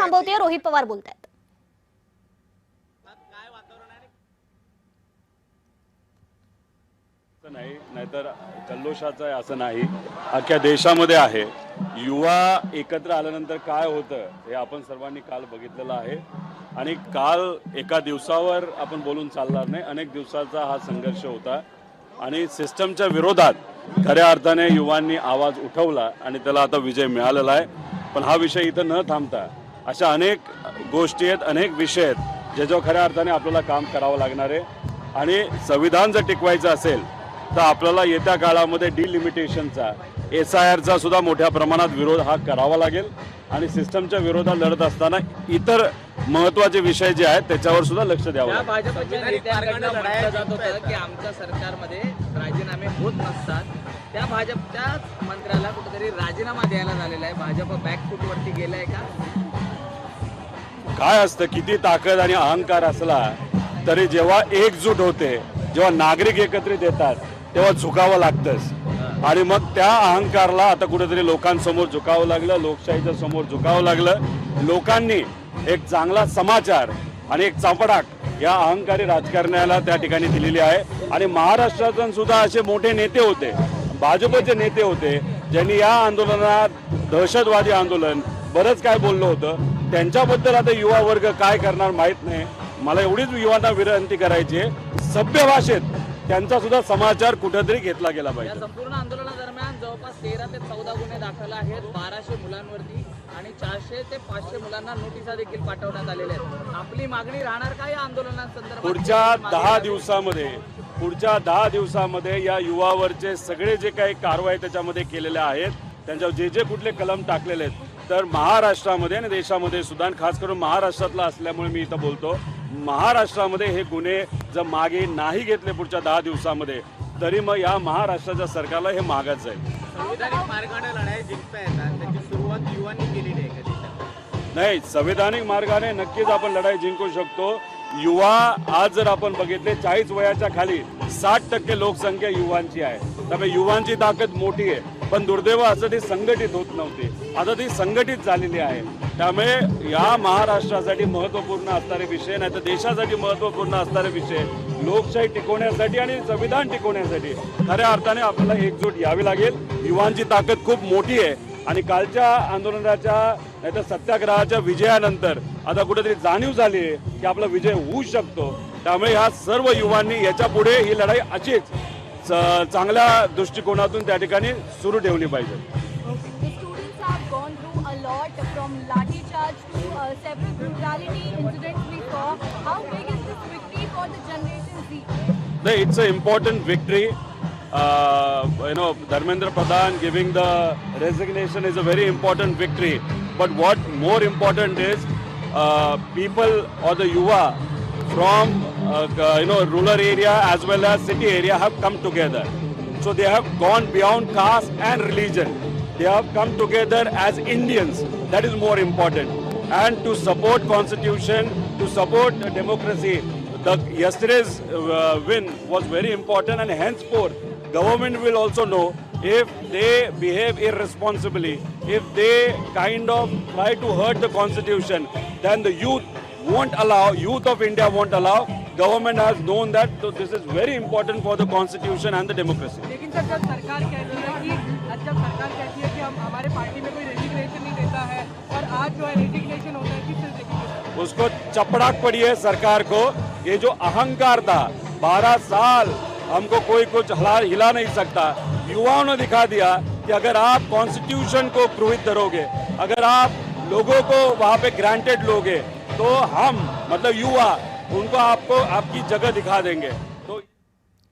थांबवते, रोहित पवार बोलतायत. नाही, नाहीतर जल्लोषाचं आहे असं नाही, अख्ख्या देशामध्ये आहे. युवा एकत्र आल्यानंतर काय होतं हे आपण सर्वांनी काल बघितलेलं आहे. आणि काल एका दिवसावर आपण बोलून चालणार नाही, अनेक दिवसाचा हा संघर्ष होता आणि सिस्टमच्या विरोधात खऱ्या अर्थाने युवांनी आवाज उठवला आणि त्याला आता विजय मिळालेला आहे. पण हा विषय इथं न थांबता अशा अनेक गोष्टी आहेत, अनेक विषय आहेत ज्याच्यावर खऱ्या अर्थाने आपल्याला काम करावं लागणार आहे. आणि संविधान जर टिकवायचं असेल तर आपल्याला येत्या काळामध्ये डिलिमिटेशनचा, SIRचा सुद्धा मोठ्या प्रमाणात विरोध हा करावा लागेल. आणि सिस्टमच्या विरोधात लढत असताना इतर महत्त्वाचे विषय जे आहेत त्याच्यावर सुद्धा लक्ष द्यावं लागेल. भाजपच्या नेत्यांकडनं म्हटलं जात होतं की आमच्या सरकारमध्ये राजीनामे होत नसतात. त्या भाजपच्याच मंत्र्याला कुठेतरी राजीनामा द्यायला झालेला आहे. भाजप बॅकफूटवरती गेलाय का? काय असतं, किती ताकद आणि अहंकार असला तरी जेव्हा एकजूट होते, जेव्हा नागरिक एकत्रित येतात तेव्हा झुकावं लागतंच. आणि मग त्या अहंकारला आता कुठेतरी लोकांसमोर झुकावं लागलं, लोकशाहीच्या समोर झुकावं लागलं. लोकांनी एक चांगला समाचार आणि एक चपडाक या अहंकारी राजकारण्याला त्या ठिकाणी दिलेली आहे. आणि महाराष्ट्रातून सुद्धा असे मोठे नेते होते, भाजपचे नेते होते, ज्यांनी या आंदोलनात दहशतवादी आंदोलन बरंच काय बोललं होतं. त्यांच्याबद्दल आता युवा वर्ग काय करणार माहीत नाही. मला एवढीच युवांना विनंती करायची आहे, सभ्य भाषेत त्यांचा सुद्धा समाचार कुठेतरी घेतला गेला पाहिजे. या संपूर्ण आंदोलनादरम्यान जवळपास 13 ते 14 गुन्हे दाखल आहेत 1200 मुलांवरती आणि 400 ते 500 मुलांना नोटिसा देखील पाठवण्यात आलेल्या आहेत. आपली मागणी राहणार का या आंदोलनासंदर्भात? पुढच्या 10 दिवसामध्ये या युवावरचे सगळे जे काही कारवाई त्याच्यामध्ये केलेल्या आहेत, त्यांच्यावर जे कुठले कलम टाकलेले आहेत, तर महाराष्ट्रामध्ये आणि देशामध्ये सुद्धा, खास करून महाराष्ट्रातला असल्यामुळे मी इथं बोलतो, महाराष्ट्रामध्ये हे गुन्हे जर मागे नाही घेतले पुढच्या 10 दिवसामध्ये तरी मग या महाराष्ट्राच्या सरकारला हे मागच जाईल. संविधानिक मार्गाने लढाई जिंकता येतात, त्याची सुरुवात युवांनी केलेली आहे का? नाही, संविधानिक मार्गाने नक्कीच आपण लढाई जिंकू शकतो. युवा आज जर आपण बघितले 40 वयाच्या खाली 60% लोकसंख्या युवांची आहे. त्यामुळे युवांची ताकद मोठी आहे. पण दुर्दैव असं ती संघटित होत नव्हती, आता ती संघटित झालेली आहे. त्यामुळे या महाराष्ट्रासाठी महत्त्वपूर्ण असणारे विषय, नाही तर देशासाठी महत्त्वपूर्ण असणारे विषय, लोकशाही टिकवण्यासाठी आणि संविधान टिकवण्यासाठी खऱ्या अर्थाने आपल्याला एकजूट यावी लागेल. युवांची ताकद खूप मोठी आहे आणि कालच्या आंदोलनाच्या नाही तर सत्याग्रहाच्या विजयानंतर आता कुठेतरी जाणीव झाली आहे की आपला विजय होऊ शकतो. त्यामुळे ह्या सर्व युवांनी याच्या पुढे ही लढाई अशीच चांगल्या दृष्टिकोनातून त्या ठिकाणी सुरू ठेवली पाहिजे. It's an important victory. Dharmendra Pradhan giving the resignation is a very important victory. But what more important is people or the yuva from rural area as well as city area have come together. So they have gone beyond caste and religion. They have come together as Indians. That is more important. And to support constitution, to support democracy. Yesterday's win was very important, and henceforth government will also know if they behave irresponsibly, if they kind of try to hurt the constitution, then the youth of India won't allow. Government has known that, so this is very important for the constitution and the democracy. लेकिन sir जब सरकार कहती है कि हम हमारे party में कोई resignation नहीं देता है और आज जो है रेजिग्नेशन होता है, किस रेजिग्नेशन? उसको चपड़ाक पड़ी है सरकार को. ये जो अहंकार था, 12 साल हमको कोई कुछ हिला नहीं सकता. युवाओं ने दिखा दिया कि अगर आप कॉन्स्टिट्यूशन को गृहीत धरोगे, अगर आप लोगों को वहाँ पे ग्रांटेड लोगे, तो हम मतलब युवा उनको आपको आपकी जगह दिखा देंगे.